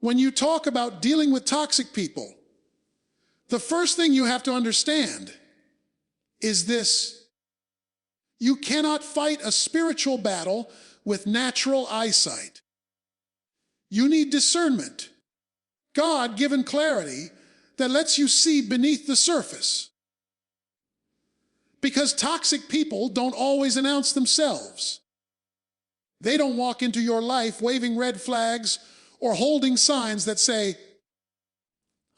When you talk about dealing with toxic people, the first thing you have to understand is this: you cannot fight a spiritual battle with natural eyesight. You need discernment, God-given clarity that lets you see beneath the surface. Because toxic people don't always announce themselves. They don't walk into your life waving red flags or holding signs that say,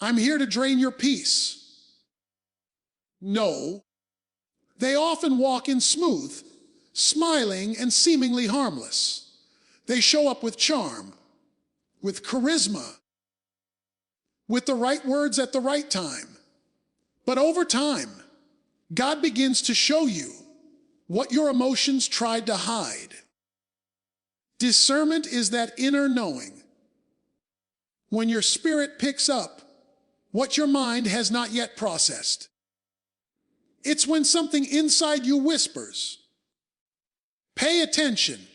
"I'm here to drain your peace." No, they often walk in smooth, smiling, and seemingly harmless. They show up with charm, with charisma, with the right words at the right time. But over time, God begins to show you what your emotions tried to hide. Discernment is that inner knowing. When your spirit picks up what your mind has not yet processed. It's when something inside you whispers, "Pay attention,"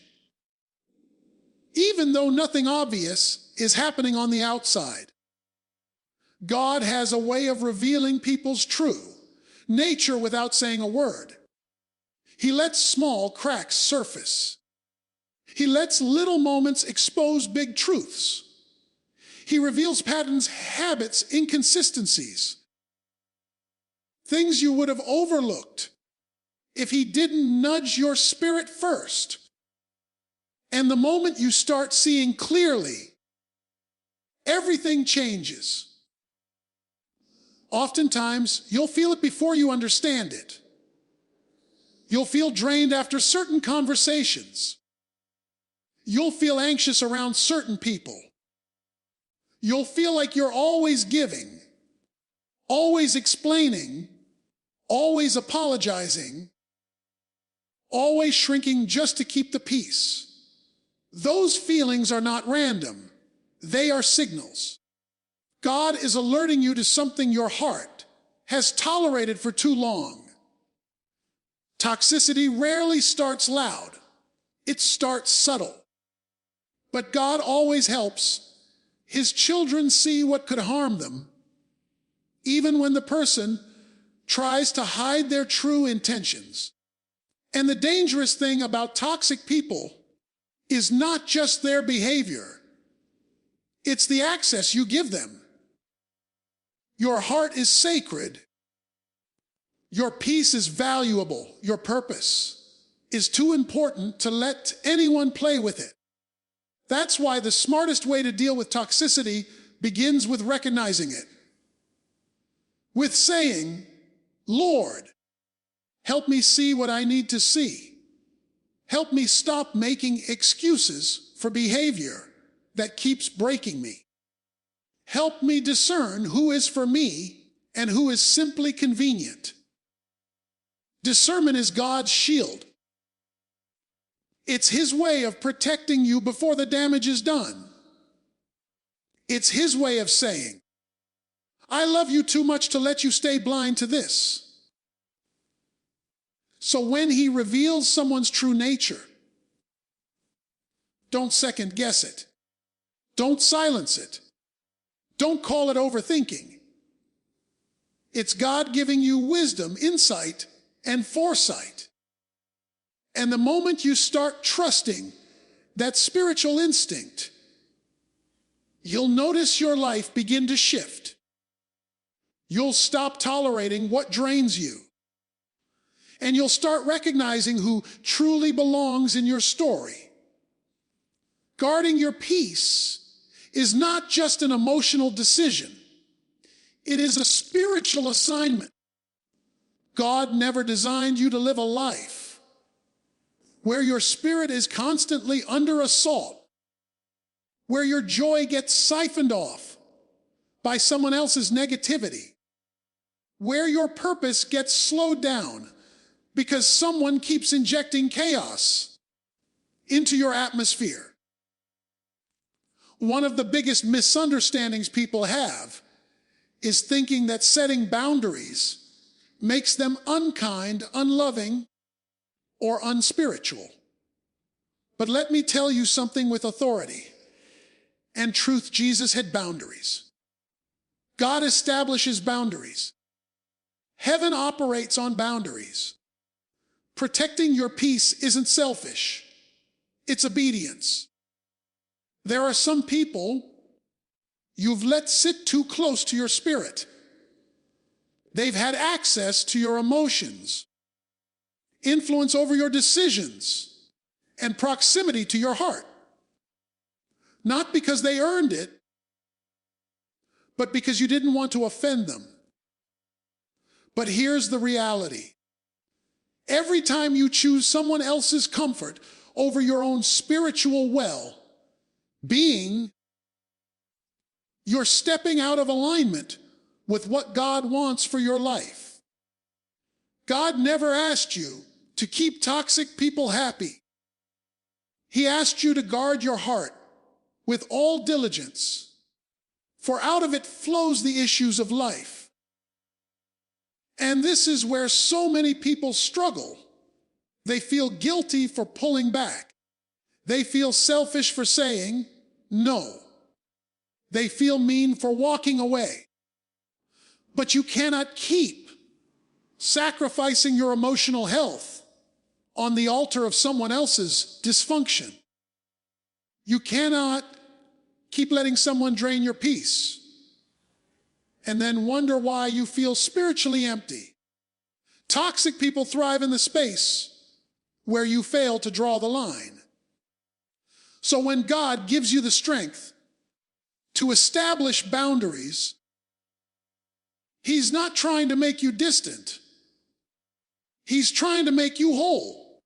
even though nothing obvious is happening on the outside. God has a way of revealing people's true nature without saying a word. He lets small cracks surface. He lets little moments expose big truths. He reveals patterns, habits, inconsistencies, things you would have overlooked if he didn't nudge your spirit first. And the moment you start seeing clearly, everything changes. Oftentimes, you'll feel it before you understand it. You'll feel drained after certain conversations. You'll feel anxious around certain people. You'll feel like you're always giving, always explaining, always apologizing, always shrinking just to keep the peace. Those feelings are not random. They are signals. God is alerting you to something your heart has tolerated for too long. Toxicity rarely starts loud. It starts subtle. But God always helps His children see what could harm them, even when the person tries to hide their true intentions. And the dangerous thing about toxic people is not just their behavior. It's the access you give them. Your heart is sacred. Your peace is valuable. Your purpose is too important to let anyone play with it. That's why the smartest way to deal with toxicity begins with recognizing it. With saying, "Lord, help me see what I need to see. Help me stop making excuses for behavior that keeps breaking me. Help me discern who is for me and who is simply convenient." Discernment is God's shield. It's His way of protecting you before the damage is done. It's His way of saying, "I love you too much to let you stay blind to this." So when He reveals someone's true nature, don't second guess it. Don't silence it. Don't call it overthinking. It's God giving you wisdom, insight, and foresight. And the moment you start trusting that spiritual instinct, you'll notice your life begin to shift. You'll stop tolerating what drains you. And you'll start recognizing who truly belongs in your story. Guarding your peace is not just an emotional decision. It is a spiritual assignment. God never designed you to live a life where your spirit is constantly under assault, where your joy gets siphoned off by someone else's negativity, where your purpose gets slowed down because someone keeps injecting chaos into your atmosphere. One of the biggest misunderstandings people have is thinking that setting boundaries makes them unkind, unloving, or unspiritual. But let me tell you something with authority. and truth, Jesus had boundaries. God establishes boundaries. Heaven operates on boundaries. Protecting your peace isn't selfish. It's obedience. There are some people you've let sit too close to your spirit. They've had access to your emotions, influence over your decisions, and proximity to your heart. Not because they earned it, but because you didn't want to offend them. But here's the reality. Every time you choose someone else's comfort over your own spiritual well-being, you're stepping out of alignment with what God wants for your life. God never asked you to keep toxic people happy. He asked you to guard your heart with all diligence, for out of it flows the issues of life. And this is where so many people struggle. They feel guilty for pulling back. They feel selfish for saying no. They feel mean for walking away. But you cannot keep sacrificing your emotional health on the altar of someone else's dysfunction. You cannot keep letting someone drain your peace and then wonder why you feel spiritually empty. Toxic people thrive in the space where you fail to draw the line. So when God gives you the strength to establish boundaries, He's not trying to make you distant. He's trying to make you whole.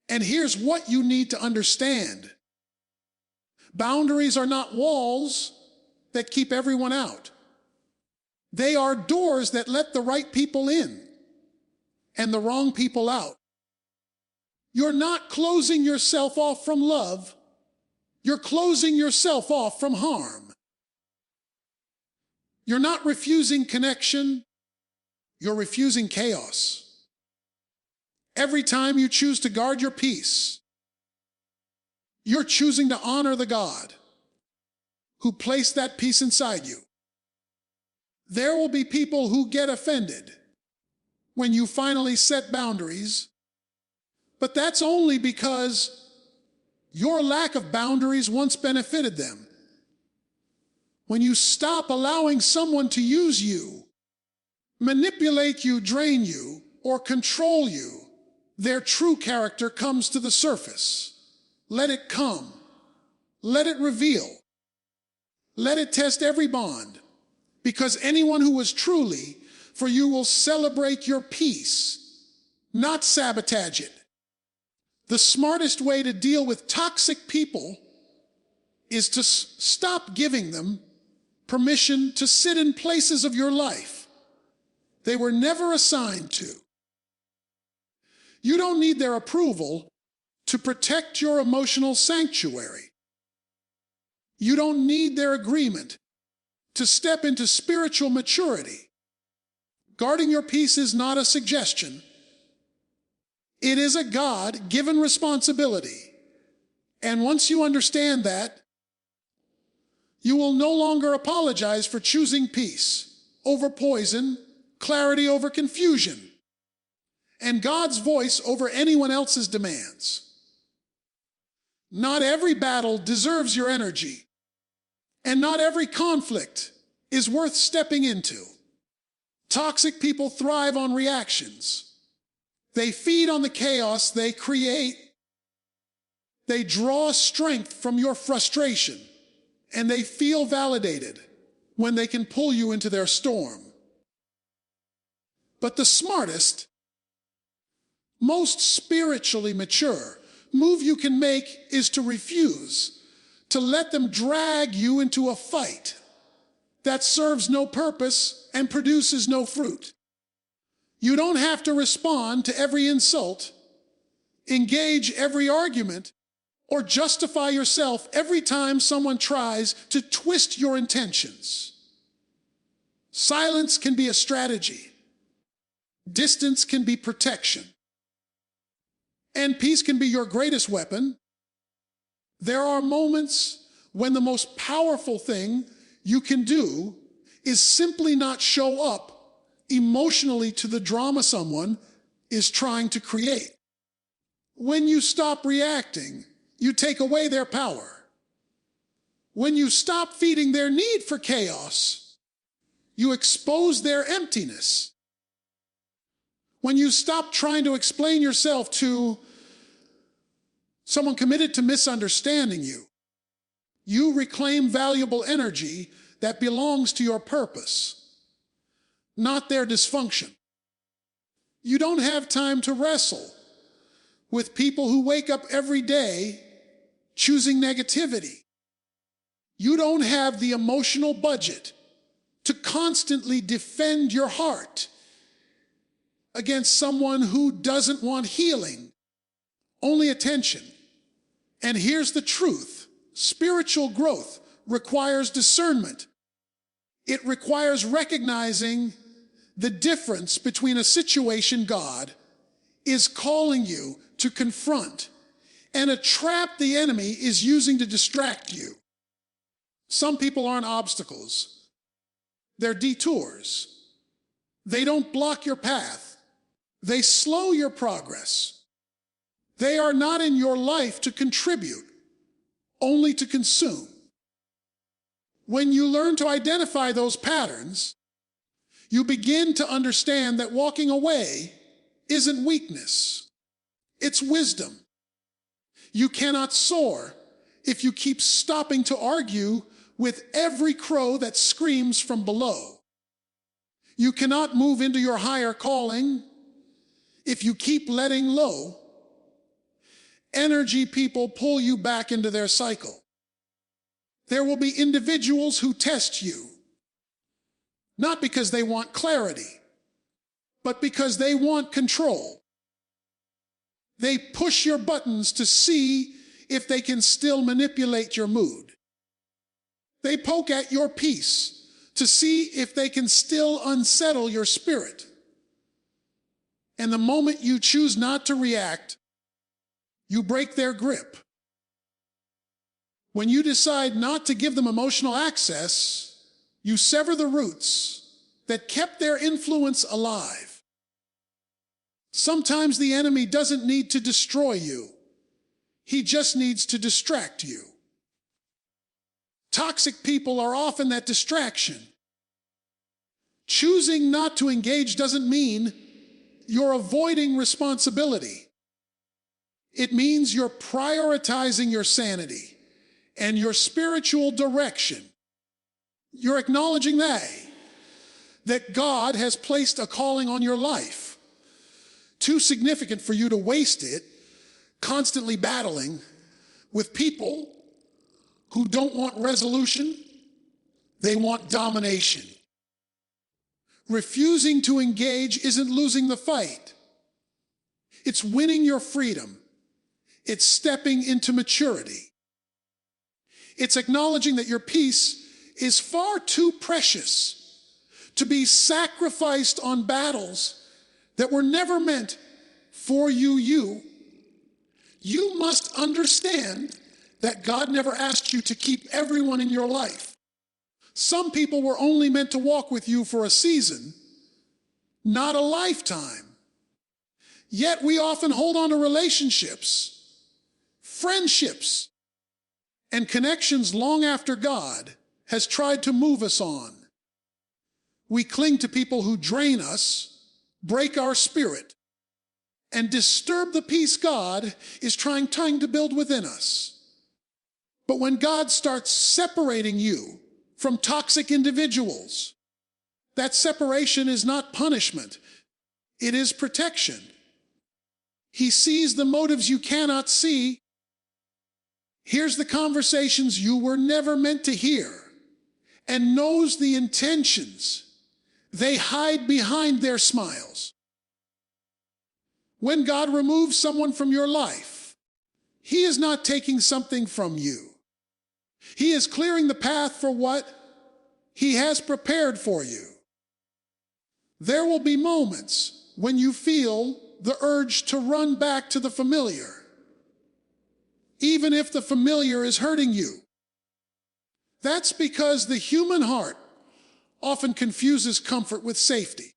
And here's what you need to understand. Boundaries are not walls that keep everyone out. They are doors that let the right people in and the wrong people out. You're not closing yourself off from love. You're closing yourself off from harm. You're not refusing connection. You're refusing chaos. Every time you choose to guard your peace, you're choosing to honor the God who placed that peace inside you. There will be people who get offended when you finally set boundaries, but that's only because your lack of boundaries once benefited them. When you stop allowing someone to use you, manipulate you, drain you, or control you, their true character comes to the surface. Let it come. Let it reveal. Let it test every bond. Because anyone who is truly for you will celebrate your peace, not sabotage it. The smartest way to deal with toxic people is to stop giving them permission to sit in places of your life they were never assigned to. You don't need their approval to protect your emotional sanctuary. You don't need their agreement to step into spiritual maturity. Guarding your peace is not a suggestion. It is a God-given responsibility. And once you understand that, you will no longer apologize for choosing peace over poison, clarity over confusion, and God's voice over anyone else's demands. Not every battle deserves your energy, and not every conflict is worth stepping into. Toxic people thrive on reactions. They feed on the chaos they create. They draw strength from your frustration, and they feel validated when they can pull you into their storm. But the smartest, most spiritually mature move you can make is to refuse to let them drag you into a fight that serves no purpose and produces no fruit. You don't have to respond to every insult, engage every argument, or justify yourself every time someone tries to twist your intentions. Silence can be a strategy. Distance can be protection. And peace can be your greatest weapon. There are moments when the most powerful thing you can do is simply not show up emotionally to the drama someone is trying to create. When you stop reacting, you take away their power. When you stop feeding their need for chaos, you expose their emptiness. When you stop trying to explain yourself to someone committed to misunderstanding you, you reclaim valuable energy that belongs to your purpose, not their dysfunction. You don't have time to wrestle with people who wake up every day choosing negativity. You don't have the emotional budget to constantly defend your heart against someone who doesn't want healing, only attention. And here's the truth. Spiritual growth requires discernment. It requires recognizing the difference between a situation God is calling you to confront and a trap the enemy is using to distract you. Some people aren't obstacles. They're detours. They don't block your path. They slow your progress. They are not in your life to contribute, only to consume. When you learn to identify those patterns, you begin to understand that walking away isn't weakness. It's wisdom. You cannot soar if you keep stopping to argue with every crow that screams from below. You cannot move into your higher calling if you keep letting low energy people pull you back into their cycle. There will be individuals who test you, not because they want clarity, but because they want control. They push your buttons to see if they can still manipulate your mood. They poke at your peace to see if they can still unsettle your spirit. And the moment you choose not to react, you break their grip. When you decide not to give them emotional access, you sever the roots that kept their influence alive. Sometimes the enemy doesn't need to destroy you. He just needs to distract you. Toxic people are often that distraction. Choosing not to engage doesn't mean you're avoiding responsibility. It means you're prioritizing your sanity and your spiritual direction. You're acknowledging that God has placed a calling on your life, too significant for you to waste it constantly battling with people who don't want resolution, they want domination. Refusing to engage isn't losing the fight. It's winning your freedom. It's stepping into maturity. It's acknowledging that your peace is far too precious to be sacrificed on battles that were never meant for you. You must understand that God never asked you to keep everyone in your life. Some people were only meant to walk with you for a season, not a lifetime. Yet we often hold on to relationships, friendships, and connections long after God has tried to move us on. We cling to people who drain us, break our spirit, and disturb the peace God is trying to build within us. But when God starts separating you from toxic individuals, that separation is not punishment. It is protection. He sees the motives you cannot see, hears the conversations you were never meant to hear, and knows the intentions they hide behind their smiles. When God removes someone from your life, He is not taking something from you. He is clearing the path for what He has prepared for you. There will be moments when you feel the urge to run back to the familiar, even if the familiar is hurting you. That's because the human heart often confuses comfort with safety.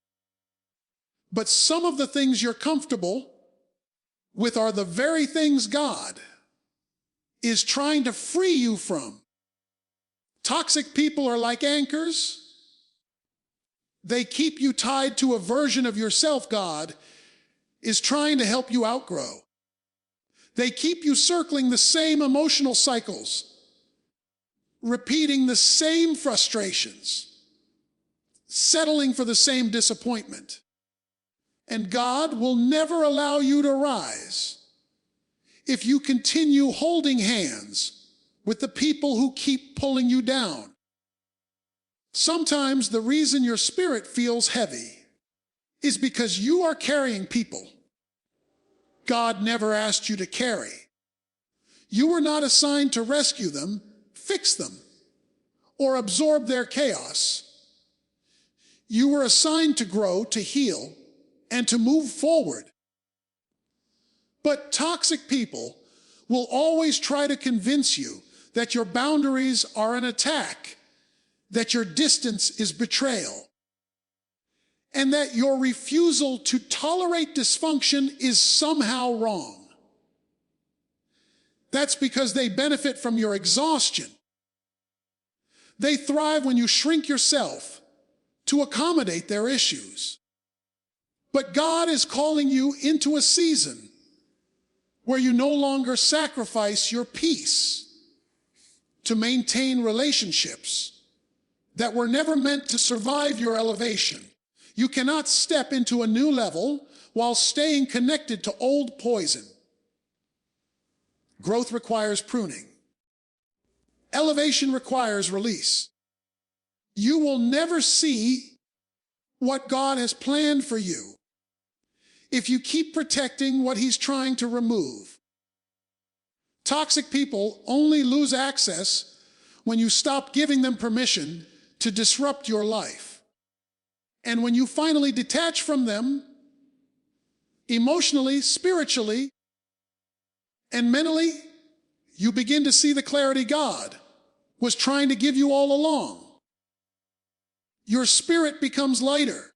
But some of the things you're comfortable with are the very things God is trying to free you from. Toxic people are like anchors. They keep you tied to a version of yourself God is trying to help you outgrow. They keep you circling the same emotional cycles, repeating the same frustrations, settling for the same disappointment. And God will never allow you to rise if you continue holding hands with the people who keep pulling you down. Sometimes the reason your spirit feels heavy is because you are carrying people God never asked you to carry. You were not assigned to rescue them, fix them, or absorb their chaos. You were assigned to grow, to heal, and to move forward. But toxic people will always try to convince you that your boundaries are an attack, that your distance is betrayal, and that your refusal to tolerate dysfunction is somehow wrong. That's because they benefit from your exhaustion. They thrive when you shrink yourself to accommodate their issues. But God is calling you into a season where you no longer sacrifice your peace to maintain relationships that were never meant to survive your elevation. You cannot step into a new level while staying connected to old poison. Growth requires pruning. Elevation requires release. You will never see what God has planned for you if you keep protecting what He's trying to remove. Toxic people only lose access when you stop giving them permission to disrupt your life. And when you finally detach from them, emotionally, spiritually, and mentally, you begin to see the clarity God was trying to give you all along. Your spirit becomes lighter.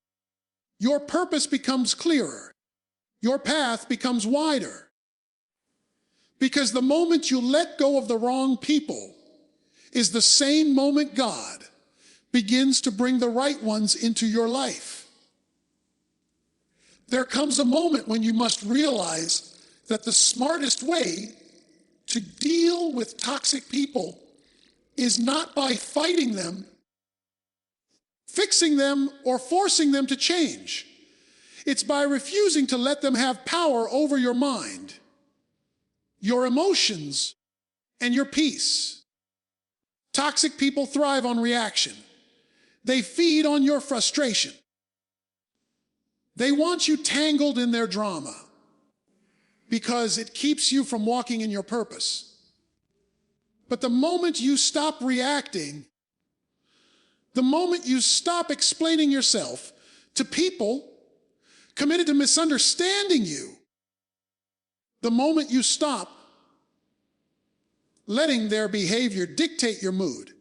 Your purpose becomes clearer. Your path becomes wider. Because the moment you let go of the wrong people is the same moment God begins to bring the right ones into your life. There comes a moment when you must realize that the smartest way to deal with toxic people is not by fighting them, fixing them, or forcing them to change. It's by refusing to let them have power over your mind, your emotions, and your peace. Toxic people thrive on reaction. They feed on your frustration. They want you tangled in their drama because it keeps you from walking in your purpose. But the moment you stop reacting, the moment you stop explaining yourself to people committed to misunderstanding you, the moment you stop letting their behavior dictate your mood,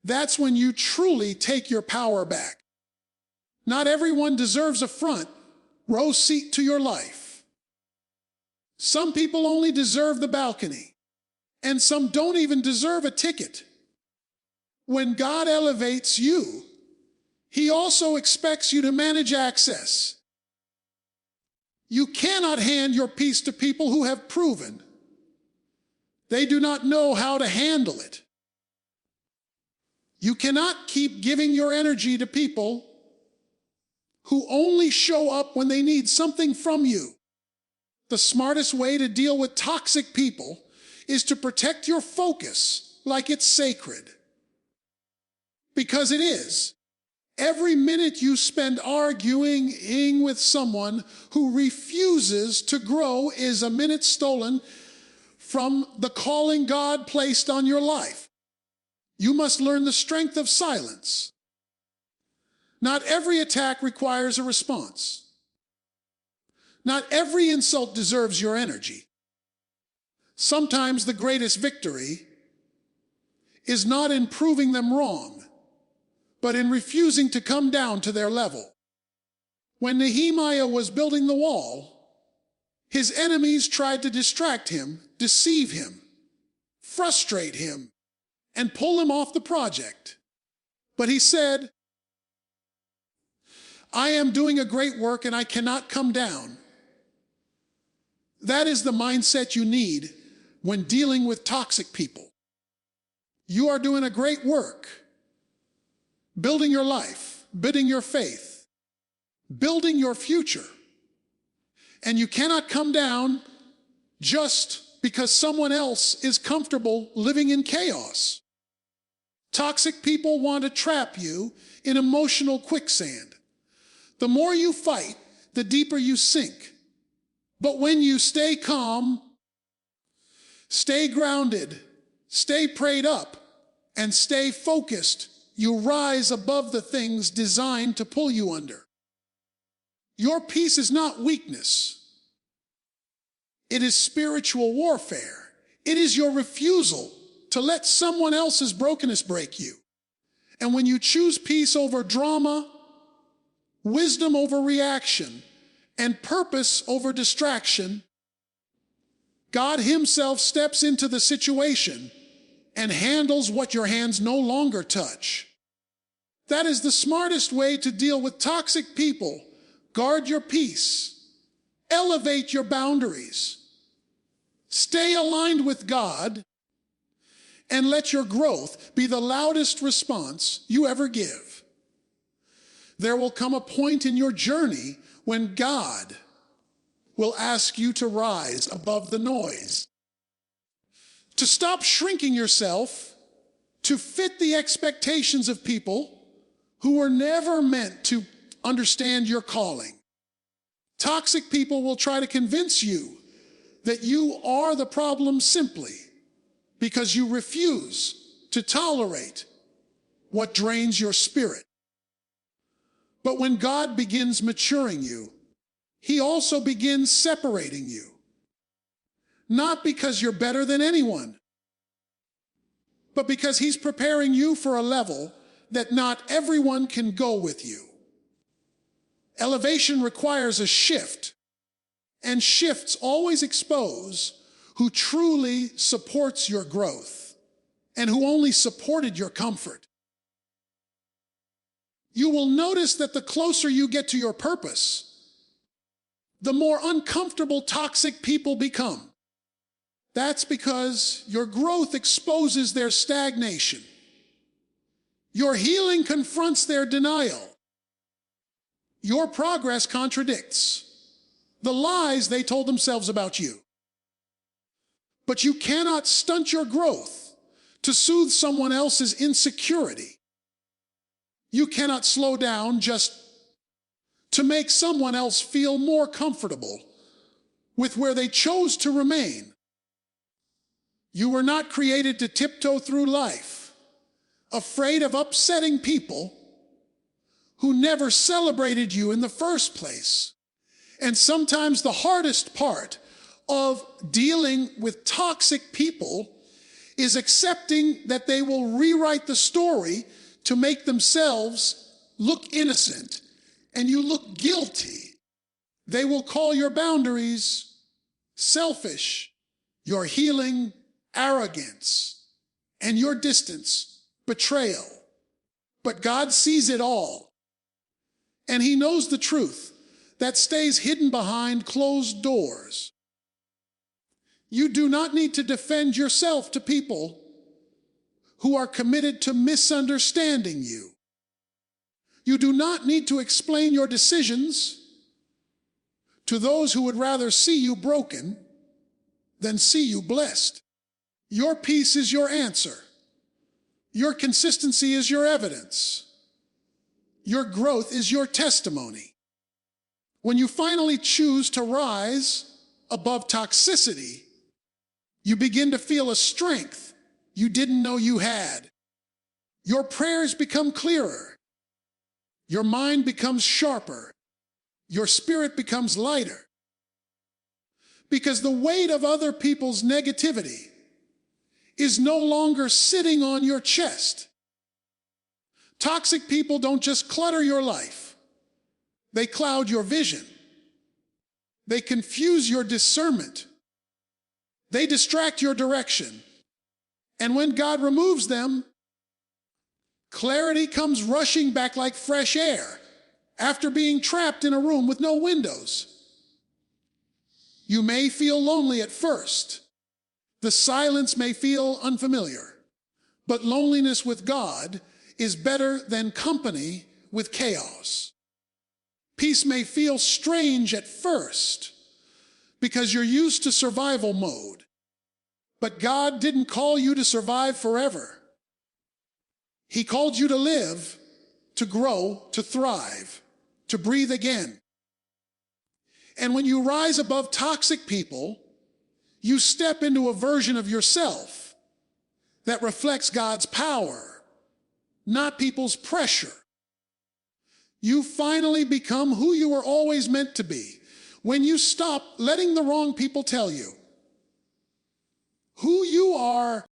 that's when you truly take your power back. Not everyone deserves a front row seat to your life. Some people only deserve the balcony, and some don't even deserve a ticket. When God elevates you, He also expects you to manage access. You cannot hand your peace to people who have proven they do not know how to handle it. You cannot keep giving your energy to people who only show up when they need something from you. The smartest way to deal with toxic people is to protect your focus like it's sacred. Because it is. Every minute you spend arguing with someone who refuses to grow is a minute stolen from the calling God placed on your life. You must learn the strength of silence. Not every attack requires a response. Not every insult deserves your energy. Sometimes the greatest victory is not in proving them wrong, but in refusing to come down to their level. When Nehemiah was building the wall, his enemies tried to distract him, deceive him, frustrate him, and pull him off the project. But he said, I am doing a great work and I cannot come down. That is the mindset you need when dealing with toxic people. You are doing a great work, building your life, building your faith, building your future. And you cannot come down just because someone else is comfortable living in chaos. Toxic people want to trap you in emotional quicksand. The more you fight, the deeper you sink. But when you stay calm, stay grounded, stay prayed up, and stay focused, you rise above the things designed to pull you under. Your peace is not weakness. It is spiritual warfare. It is your refusal to let someone else's brokenness break you. And when you choose peace over drama, wisdom over reaction, and purpose over distraction, God Himself steps into the situation and handles what your hands no longer touch. That is the smartest way to deal with toxic people. Guard your peace. Elevate your boundaries. Stay aligned with God, and let your growth be the loudest response you ever give. There will come a point in your journey when God will ask you to rise above the noise, to stop shrinking yourself to fit the expectations of people who were never meant to understand your calling. Toxic people will try to convince you that you are the problem simply because you refuse to tolerate what drains your spirit. But when God begins maturing you, He also begins separating you. Not because you're better than anyone, but because He's preparing you for a level that not everyone can go with you. Elevation requires a shift, and shifts always expose who truly supports your growth and who only supported your comfort. You will notice that the closer you get to your purpose, the more uncomfortable toxic people become. That's because your growth exposes their stagnation. Your healing confronts their denial. Your progress contradicts the lies they told themselves about you. But you cannot stunt your growth to soothe someone else's insecurity. You cannot slow down just to make someone else feel more comfortable with where they chose to remain. You were not created to tiptoe through life, afraid of upsetting people who never celebrated you in the first place. And sometimes the hardest part of dealing with toxic people is accepting that they will rewrite the story to make themselves look innocent and you look guilty. They will call your boundaries selfish, your healing arrogance, and your distance betrayal. But God sees it all, and He knows the truth that stays hidden behind closed doors. You do not need to defend yourself to people who are committed to misunderstanding you. You do not need to explain your decisions to those who would rather see you broken than see you blessed. Your peace is your answer. Your consistency is your evidence. Your growth is your testimony. When you finally choose to rise above toxicity, you begin to feel a strength you didn't know you had. Your prayers become clearer. Your mind becomes sharper. Your spirit becomes lighter. Because the weight of other people's negativity is no longer sitting on your chest. Toxic people don't just clutter your life. They cloud your vision. They confuse your discernment. They distract your direction. And when God removes them, clarity comes rushing back like fresh air after being trapped in a room with no windows. You may feel lonely at first. The silence may feel unfamiliar. But loneliness with God is better than company with chaos. Peace may feel strange at first because you're used to survival mode. But God didn't call you to survive forever. He called you to live, to grow, to thrive, to breathe again. And when you rise above toxic people, you step into a version of yourself that reflects God's power, not people's pressure. You finally become who you were always meant to be when you stop letting the wrong people tell you who you are